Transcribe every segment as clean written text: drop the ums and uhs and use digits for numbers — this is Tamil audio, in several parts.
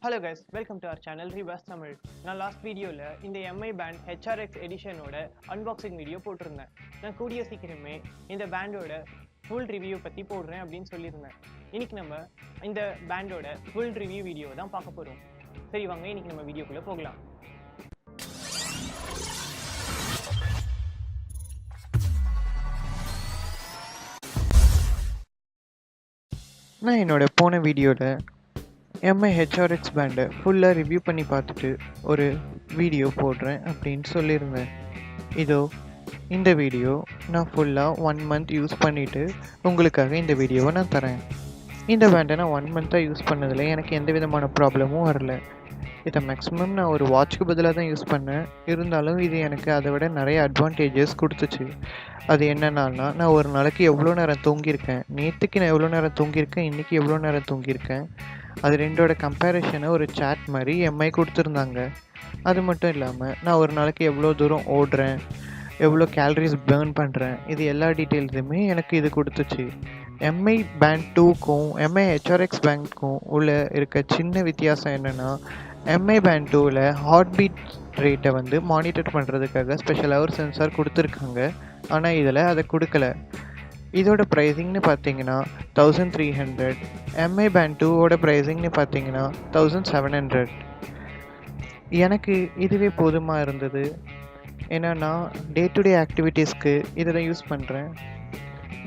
Hello guys, welcome to our channel Revaz Tamil. நான் லாஸ்ட் வீடியோல இந்த MI band HRX எடிஷனோட அன்பாக்சிங் வீடியோ போட்டிருந்தேன். நான் கூடிய சீக்கிரமே இந்த பேண்டோட ஃபுல் ரிவ்யூ பத்தி போடுறேன் அப்படின்னு சொல்லியிருந்தேன். இன்னைக்கு நம்ம இந்த பேண்டோட ஃபுல் ரிவ்யூ வீடியோ தான் பார்க்க போறோம். சரி வாங்க இன்னைக்கு நம்ம வீடியோக்குள்ள போகலாம். நான் என்னோட போன வீடியோல MI HRX பேண்டை ஃபுல்லாக ரிவ்யூ பண்ணி பார்த்துட்டு ஒரு வீடியோ போடுறேன் அப்படின்னு சொல்லியிருந்தேன். இதோ இந்த வீடியோ நான் ஃபுல்லாக 1 month யூஸ் பண்ணிவிட்டு உங்களுக்காக இந்த வீடியோவை நான் தரேன். இந்த பேண்டை நான் 1 month யூஸ் பண்ணதில் எனக்கு எந்த விதமான ப்ராப்ளமும் வரல. இதை மேக்ஸிமம் நான் ஒரு வாட்சுக்கு பதிலாக தான் யூஸ் பண்ணேன். இருந்தாலும் இது எனக்கு அதை விட நிறைய அட்வான்டேஜஸ் கொடுத்துச்சு. அது என்னென்னா, நான் ஒரு நாளைக்கு எவ்வளோ நேரம் தூங்கியிருக்கேன், நேற்றுக்கு நான் எவ்வளோ நேரம் தூங்கியிருக்கேன், இன்றைக்கி எவ்வளோ நேரம் தூங்கியிருக்கேன், அது ரெண்டோட கம்பேரிஷனை ஒரு சாட் மாதிரி MI கொடுத்துருந்தாங்க. அது மட்டும் இல்லாமல் நான் ஒரு நாளைக்கு எவ்வளோ தூரம் ஓடுறேன், எவ்வளோ கேலரிஸ் பேர்ன் பண்ணுறேன், இது எல்லா டீட்டெயில்ஸுமே எனக்கு இது கொடுத்துச்சு. MI band 2க்கும் MI HRX பேண்ட்க்கும் உள்ள இருக்க சின்ன வித்தியாசம் என்னென்னா, MI band 2ல் ஹார்ட் பீட் ரேட்டை வந்து மானிட்டர் பண்ணுறதுக்காக ஸ்பெஷலாக ஒரு சென்சார் கொடுத்துருக்காங்க. ஆனால் இதில் அதை கொடுக்கல. இதோட ப்ரைஸிங்னு பார்த்தீங்கன்னா 1300. MI band 2ஓட ப்ரைஸிங்னு பார்த்தீங்கன்னா 1700. எனக்கு இதுவே போதுமாக இருந்தது. ஏன்னா நான் டே டு டே ஆக்டிவிட்டீஸ்க்கு இதை தான் யூஸ் பண்ணுறேன்.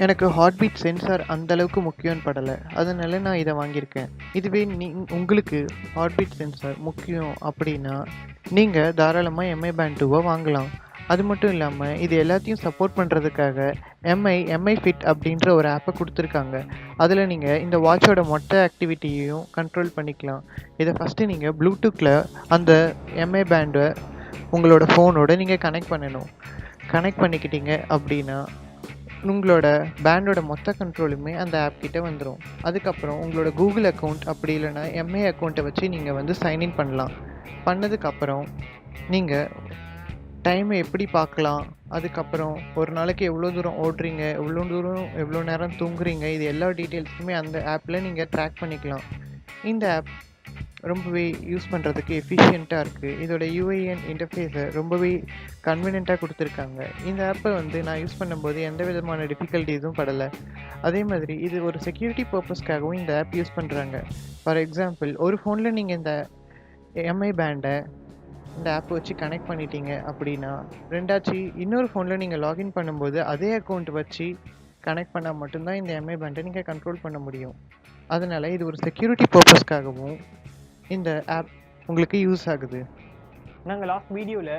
எனக்கு ஹார்ட் பீட் சென்சார் அந்தளவுக்கு முக்கியம்னு படலை, அதனால நான் இதை வாங்கியிருக்கேன். இதுவே உங்களுக்கு ஹார்ட் பீட் சென்சார் முக்கியம் அப்படின்னா நீங்கள் தாராளமாக MI band 2வை வாங்கலாம். அது மட்டும் இல்லாமல் இது எல்லாத்தையும் சப்போர்ட் பண்ணுறதுக்காக MI ஃபிட் அப்படின்ற ஒரு ஆப்பை கொடுத்துருக்காங்க. அதில் நீங்கள் இந்த வாட்சோட மொத்த ஆக்டிவிட்டியையும் கண்ட்ரோல் பண்ணிக்கலாம். இதை ஃபஸ்ட்டு நீங்கள் ப்ளூடூத்தில் அந்த MI பேண்டை உங்களோட ஃபோனோட நீங்கள் கனெக்ட் பண்ணணும். கனெக்ட் பண்ணிக்கிட்டீங்க அப்படின்னா உங்களோட பேண்டோட மொத்த கண்ட்ரோலுமே அந்த ஆப் கிட்டே வந்துடும். அதுக்கப்புறம் உங்களோட கூகுள் அக்கௌண்ட் அப்படி இல்லைன்னா MI அக்கௌண்ட்டை வச்சு நீங்கள் வந்து சைன்இன் பண்ணலாம். பண்ணதுக்கப்புறம் நீங்கள் டைமை எப்படி பார்க்கலாம், அதுக்கப்புறம் ஒரு நாளைக்கு எவ்வளோ தூரம் ஓடுறீங்க, எவ்வளோ நேரம் தூங்குறீங்க, இது எல்லா டீட்டெயில்ஸுமே அந்த ஆப்பில் நீங்கள் ட்ராக் பண்ணிக்கலாம். இந்த ஆப் ரொம்பவே யூஸ் பண்ணுறதுக்கு எஃபிஷியண்ட்டாக இருக்குது. இதோட UIN இன்டர்ஃபேஸை ரொம்பவே கன்வீனியண்ட்டாக கொடுத்துருக்காங்க. இந்த ஆப்பை வந்து நான் யூஸ் பண்ணும்போது எந்த விதமான டிஃபிகல்ட்டிஸும் படலை. அதே மாதிரி இது ஒரு செக்யூரிட்டி பர்பஸ்க்காகவும் இந்த ஆப் யூஸ் பண்ணுறாங்க. ஃபார் எக்ஸாம்பிள், ஒரு ஃபோனில் நீங்கள் இந்த MI பேண்டை இந்த ஆப்பை வச்சு கனெக்ட் பண்ணிட்டீங்க அப்படின்னா, ரெண்டாச்சு இன்னொரு ஃபோனில் நீங்கள் லாகின் பண்ணும்போது அதே அக்கௌண்ட் வச்சு கனெக்ட் பண்ணால் மட்டும்தான் இந்த MI பேண்டை நீங்கள் கண்ட்ரோல் பண்ண முடியும். அதனால் இது ஒரு செக்யூரிட்டி பர்பஸ்க்காகவும் இந்த ஆப் உங்களுக்கு யூஸ் ஆகுது. நாங்கள் லாஸ்ட் வீடியோவில்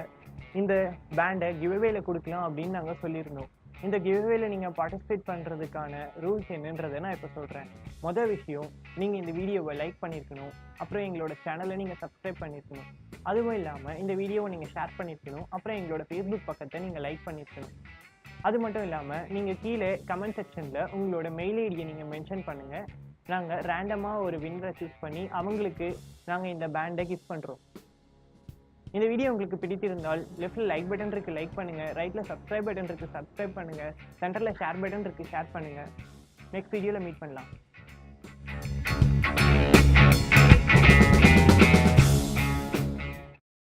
இந்த பேண்டை கிவ்அவேல கொடுக்கலாம் அப்படின்னு நாங்கள் சொல்லியிருந்தோம். இந்த கிவ்அவேல நீங்கள் பார்ட்டிசிபேட் பண்ணுறதுக்கான ரூல்ஸ் என்னன்றதை நான் இப்போ சொல்கிறேன். மொதல் விஷயம், நீங்கள் இந்த வீடியோவை லைக் பண்ணியிருக்கணும். அப்புறம் எங்களோட சேனலை நீங்கள் சப்ஸ்கிரைப் பண்ணியிருக்கணும். அதுவும் இல்லாமல் இந்த வீடியோவை நீங்கள் ஷேர் பண்ணியிருக்கணும். அப்புறம் எங்களோட ஃபேஸ்புக் பக்கத்தை நீங்கள் லைக் பண்ணியிருக்கணும். அது மட்டும் இல்லாமல் நீங்கள் கீழே கமெண்ட் செக்ஷனில் உங்களோட மெயில் ஐடியை நீங்கள் மென்ஷன் பண்ணுங்கள். நாங்கள் ரேண்டமாக ஒரு வின்னரை சூஸ் பண்ணி அவங்களுக்கு நாங்கள் இந்த பேண்டை கிஃப்ட் பண்ணுறோம். இந்த வீடியோ உங்களுக்கு பிடித்திருந்தால் லெஃப்ட்டில் லைக் பட்டன் இருக்குது, லைக் பண்ணுங்கள். ரைட்டில் சப்ஸ்கிரைப் பட்டன் இருக்குது, சப்ஸ்கிரைப் பண்ணுங்கள். சென்டரில் ஷேர் பட்டன் இருக்குது, ஷேர் பண்ணுங்கள். நெக்ஸ்ட் வீடியோவில் மீட் பண்ணலாம்.